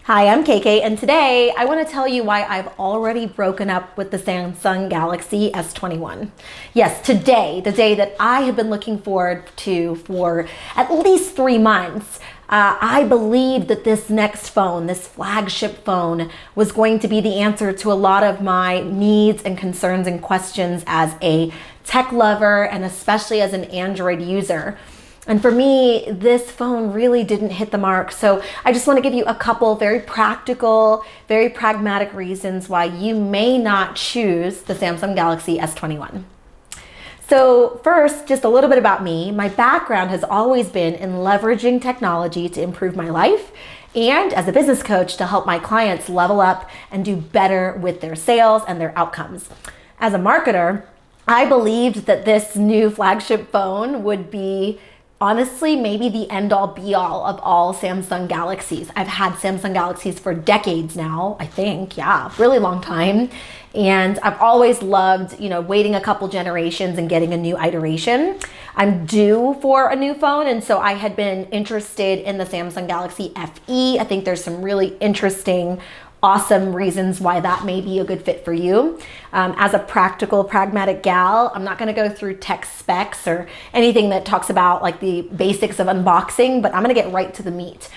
Hi, I'm KK, and today I want to tell you why I've already broken up with the Samsung Galaxy S21. Yes, today, the day that I have been looking forward to for at least 3 months. I believed that this next phone, this flagship phone, was going to be the answer to a lot of my needs and concerns and questions as a tech lover and especially as an Android user. And for me, this phone really didn't hit the mark. So I just want to give you a couple very practical, very pragmatic reasons why you may not choose the Samsung Galaxy S21. So first, just a little bit about me. My background has always been in leveraging technology to improve my life and as a business coach to help my clients level up and do better with their sales and their outcomes. As a marketer, I believed that this new flagship phone would be honestly maybe the end-all be-all of all Samsung Galaxies. I've had Samsung Galaxies for decades now, I think, yeah, really long time. And I've always loved, waiting a couple generations and getting a new iteration. I'm due for a new phone, and so I had been interested in the Samsung Galaxy FE. I think there's some really interesting, awesome reasons why that may be a good fit for you. As a practical, pragmatic gal, I'm not gonna go through tech specs or anything that talks about like the basics of unboxing, but I'm gonna get right to the meat.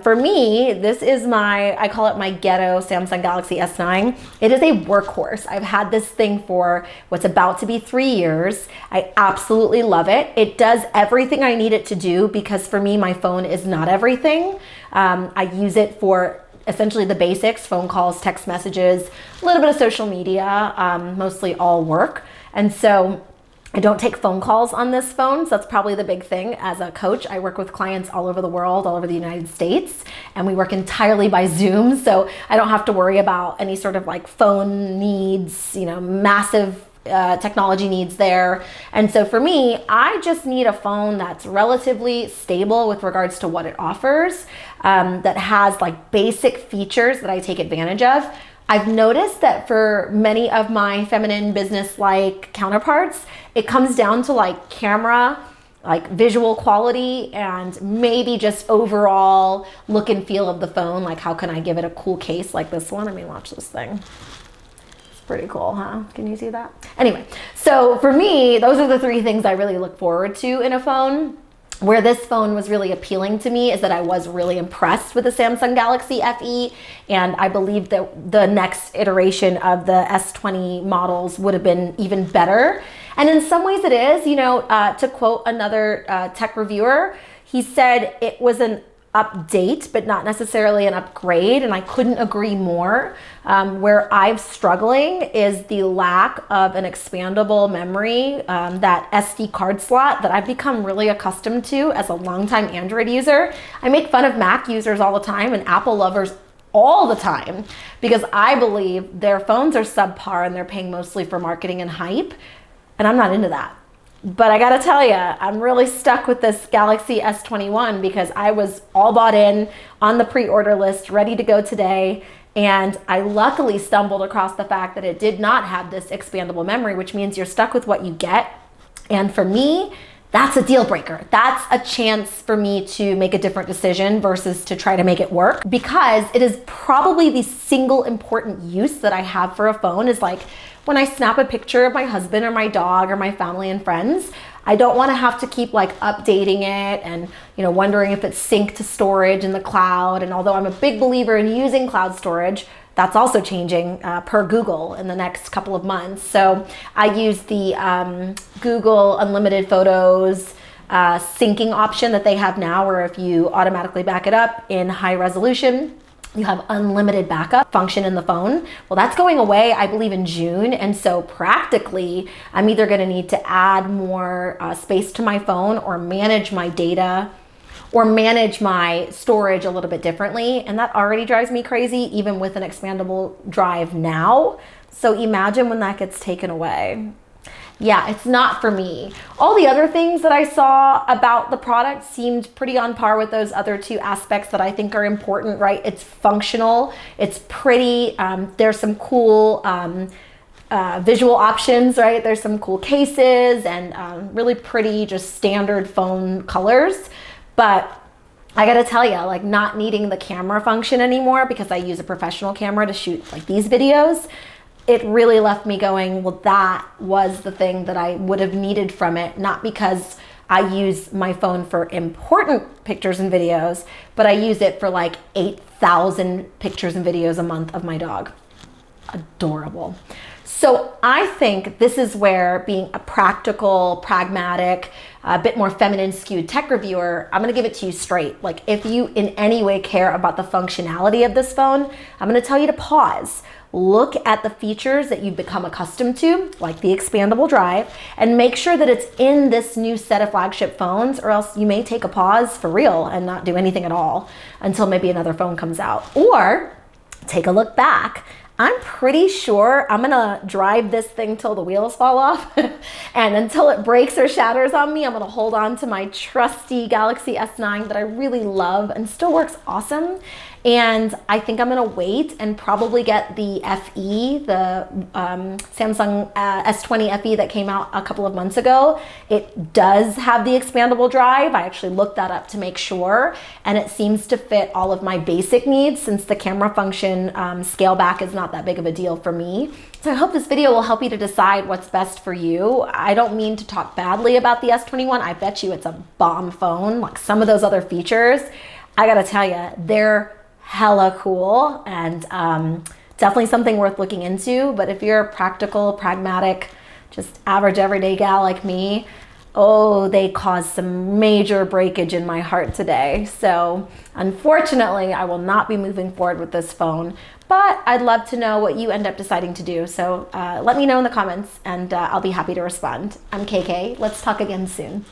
For me, this is I call it my ghetto Samsung Galaxy S9. It is a workhorse. I've had this thing for what's about to be 3 years. I absolutely love it. It does everything I need it to do because for me, my phone is not everything. I use it for essentially the basics: phone calls, text messages, a little bit of social media, mostly all work. And so I don't take phone calls on this phone. So that's probably the big thing. As a coach, I work with clients all over the world, all over the United States, and we work entirely by Zoom. So I don't have to worry about any sort of like phone needs, massive technology needs there. And so for me, I just need a phone that's relatively stable with regards to what it offers, that has like basic features that I take advantage of. I've noticed that for many of my feminine business-like counterparts, it comes down to like camera, like visual quality, and maybe just overall look and feel of the phone. Like, how can I give it a cool case like this one? I mean, watch this thing. Pretty cool, huh? Can you see that? Anyway, so for me, those are the 3 things I really look forward to in a phone. Where this phone was really appealing to me is that I was really impressed with the Samsung Galaxy FE, and I believe that the next iteration of the S20 models would have been even better. And in some ways it is, to quote another tech reviewer, he said it was an update, but not necessarily an upgrade, and I couldn't agree more. Where I'm struggling is the lack of an expandable memory, that SD card slot that I've become really accustomed to as a longtime Android user. I make fun of Mac users all the time and Apple lovers all the time because I believe their phones are subpar and they're paying mostly for marketing and hype, and I'm not into that. But I gotta tell you, I'm really stuck with this Galaxy S21 because I was all bought in on the pre-order list, ready to go today. And I luckily stumbled across the fact that it did not have this expandable memory, which means you're stuck with what you get. And for me, that's a deal breaker. That's a chance for me to make a different decision versus to try to make it work, because it is probably the single important use that I have for a phone is like when I snap a picture of my husband or my dog or my family and friends. I don't want to have to keep like updating it and wondering if it's synced to storage in the cloud. And although I'm a big believer in using cloud storage, that's also changing per Google in the next couple of months. So I use the Google Unlimited Photos syncing option that they have now, where if you automatically back it up in high resolution, you have unlimited backup function in the phone. Well, that's going away, I believe, in June. And so practically, I'm either going to need to add more space to my phone or manage my data or manage my storage a little bit differently. And that already drives me crazy, even with an expandable drive now. So imagine when that gets taken away. Yeah, it's not for me. All the other things that I saw about the product seemed pretty on par with those other 2 aspects that I think are important, right? It's functional, it's pretty, there's some cool visual options, right? There's some cool cases and really pretty, just standard phone colors. But I gotta tell you, like not needing the camera function anymore because I use a professional camera to shoot like these videos, it really left me going, well, that was the thing that I would have needed from it, not because I use my phone for important pictures and videos, but I use it for like 8,000 pictures and videos a month of my dog. Adorable. So I think this is where being a practical, pragmatic, a bit more feminine skewed tech reviewer, I'm gonna give it to you straight. Like if you in any way care about the functionality of this phone, I'm gonna tell you to pause. Look at the features that you've become accustomed to, like the expandable drive, and make sure that it's in this new set of flagship phones, or else you may take a pause for real and not do anything at all until maybe another phone comes out. Or take a look back. I'm pretty sure I'm gonna drive this thing till the wheels fall off and until it breaks or shatters on me, I'm gonna hold on to my trusty Galaxy S9 that I really love and still works awesome. And I think I'm gonna wait and probably get the FE, the Samsung S20 FE that came out a couple of months ago. It does have the expandable drive. I actually looked that up to make sure, and it seems to fit all of my basic needs since the camera function scale back is not that big of a deal for me. So I hope this video will help you to decide what's best for you. I don't mean to talk badly about the S21. I bet you it's a bomb phone. Like some of those other features, I gotta tell you, they're hella cool and definitely something worth looking into. But if you're a practical, pragmatic, just average everyday gal like me, oh, they caused some major breakage in my heart today. So unfortunately, I will not be moving forward with this phone, but I'd love to know what you end up deciding to do. So let me know in the comments and I'll be happy to respond. I'm KK. Let's talk again soon.